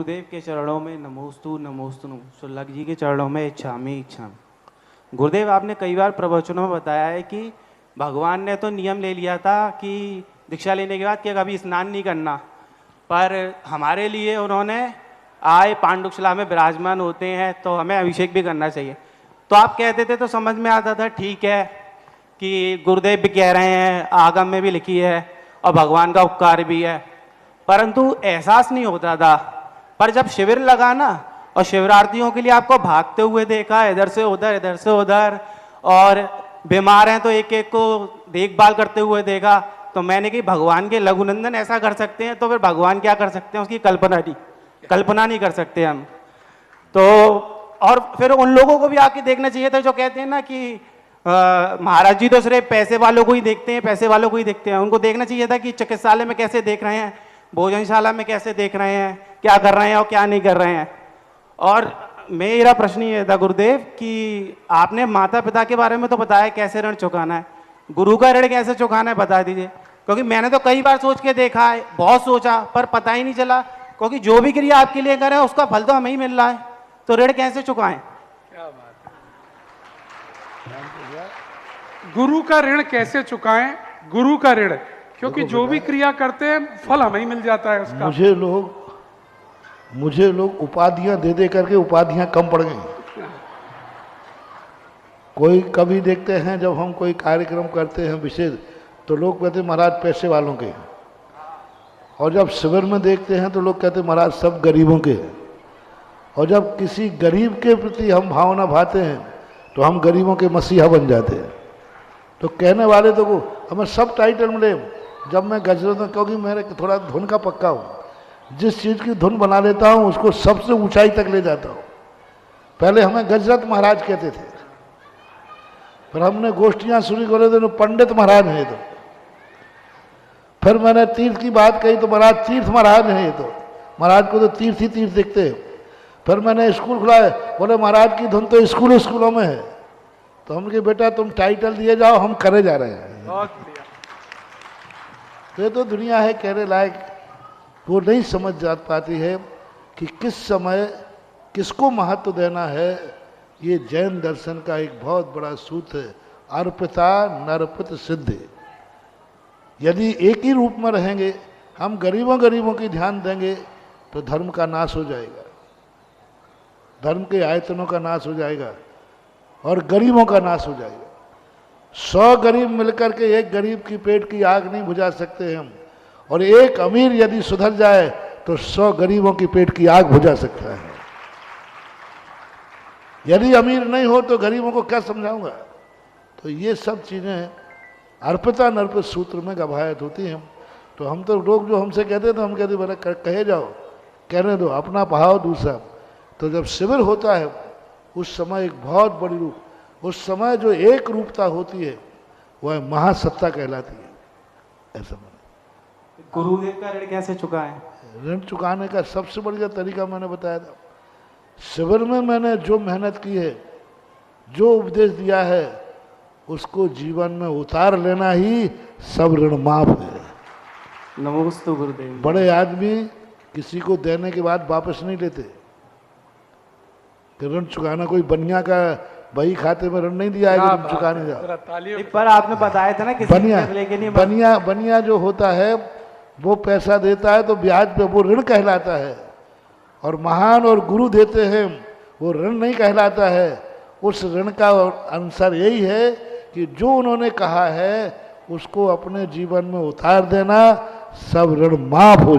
गुरुदेव के चरणों में नमोस्तु नमोस्तु। सुल्लभ जी के चरणों में इच्छामी इच्छामी। गुरुदेव, आपने कई बार प्रवचनों में बताया है कि भगवान ने तो नियम ले लिया था कि दीक्षा लेने के बाद कि कभी स्नान नहीं करना, पर हमारे लिए उन्होंने आए पांडुशिला में विराजमान होते हैं तो हमें अभिषेक भी करना चाहिए। तो आप कहते थे तो समझ में आता था, ठीक है कि गुरुदेव भी कह रहे हैं, आगम में भी लिखी है और भगवान का उपकार भी है, परंतु एहसास नहीं होता था। पर जब शिविर लगा ना और शिवरार्थियों के लिए आपको भागते हुए देखा, इधर से उधर इधर से उधर, और बीमार हैं तो एक एक को देखभाल करते हुए देखा, तो मैंने कि भगवान के लघुनंदन ऐसा कर सकते हैं तो फिर भगवान क्या कर सकते हैं, उसकी कल्पना नहीं कर सकते हम तो। और फिर उन लोगों को भी आके देखना चाहिए था जो कहते हैं ना कि महाराज जी तो सिर्फ पैसे वालों को ही देखते हैं, पैसे वालों को ही देखते हैं। उनको देखना चाहिए था कि चिकित्सालय में कैसे देख रहे हैं, भोजनशाला में कैसे देख रहे हैं, क्या कर रहे हैं और क्या नहीं कर रहे हैं। और मेरा प्रश्न ये था गुरुदेव कि आपने माता पिता के बारे में तो बताया कैसे ऋण चुकाना है, गुरु का ऋण कैसे चुकाना है बता दीजिए। क्योंकि मैंने तो कई बार सोच के देखा है, बहुत सोचा, पर पता ही नहीं चला। क्योंकि जो भी क्रिया आपके लिए करें उसका फल तो हमें ही मिल रहा है, तो ऋण कैसे चुकाएं। क्या बात है। गुरु का ऋण कैसे चुकाएं, गुरु का ऋण, क्योंकि जो भी क्रिया करते हैं फल हमें ही मिल जाता है उसका। मुझे लोग उपाधियां दे दे करके उपाधियां कम पड़ गई। कोई कभी देखते हैं जब हम कोई कार्यक्रम करते हैं विशेष, तो लोग कहते हैं महाराज पैसे वालों के, और जब शिविर में देखते हैं तो लोग कहते हैं महाराज सब गरीबों के हैं। और जब किसी गरीब के प्रति हम भावना भाते हैं तो हम गरीबों के मसीहा बन जाते हैं। तो कहने वाले तो को हमें सब टाइटल मिले। जब मैं गजरों में, क्योंकि मैं थोड़ा धुन का पक्का हूँ, जिस चीज़ की धुन बना लेता हूँ उसको सबसे ऊंचाई तक ले जाता हूँ। पहले हमें गजरत महाराज कहते थे, फिर हमने गोष्ठियाँ शुरू करे तो पंडित महाराज है, तो फिर मैंने तीर्थ की बात कही तो महाराज तीर्थ महाराज है, तो महाराज को तो तीर्थ ही तीर्थ दिखते हैं। फिर मैंने स्कूल खुलाया, बोले महाराज की धुन तो स्कूलों में है। तो हम कहे बेटा तुम टाइटल दिए जाओ, हम करे जा रहे हैं। बहुत बढ़िया। तो ये तो दुनिया है कहने लायक, वो नहीं समझ जा पाती है कि किस समय किसको महत्व देना है। ये जैन दर्शन का एक बहुत बड़ा सूत्र है, अर्पिता नरपित सिद्धि। यदि एक ही रूप में रहेंगे, हम गरीबों की ध्यान देंगे तो धर्म का नाश हो जाएगा, धर्म के आयतनों का नाश हो जाएगा और गरीबों का नाश हो जाएगा। 100 गरीब मिलकर के एक गरीब की पेट की आग नहीं बुझा सकते हम, और एक अमीर यदि सुधर जाए तो 100 गरीबों की पेट की आग बुझा सकता है। यदि अमीर नहीं हो तो गरीबों को क्या समझाऊंगा। तो ये सब चीजें अर्पिता नर्पित सूत्र में गवायत होती हैं। तो हम तो लोग जो हमसे कहते थे, हम कहते बोले कहे जाओ, कहने दो, अपना पढ़ाओ दूसरा। तो जब शिविर होता है उस समय एक बहुत बड़ी रूप, उस समय जो एक रूपता होती है वह महासत्ता कहलाती है। ऐसा गुरुदेव का ऋण कैसे चुकाएं। ऋण चुकाने का सबसे बढ़िया तरीका मैंने बताया था। शिविर में मैंने जो मेहनत की है, जो उपदेश दिया है, उसको जीवन में उतार लेना ही सब ऋण माफ है। नमोस्तु गुरुदेव। बड़े आदमी किसी को देने के बाद वापस नहीं लेते। ऋण चुकाना कोई बनिया का बही खाते में ऋण नहीं दिया है कि ऋण चुकाने जाओ। पर आपने बताया था ना किसी बनिया जो होता है वो पैसा देता है तो ब्याज पे वो ऋण कहलाता है, और महान और गुरु देते हैं वो ऋण नहीं कहलाता है। उस ऋण का आंसर यही है कि जो उन्होंने कहा है उसको अपने जीवन में उतार देना, सब ऋण माफ हो जाए।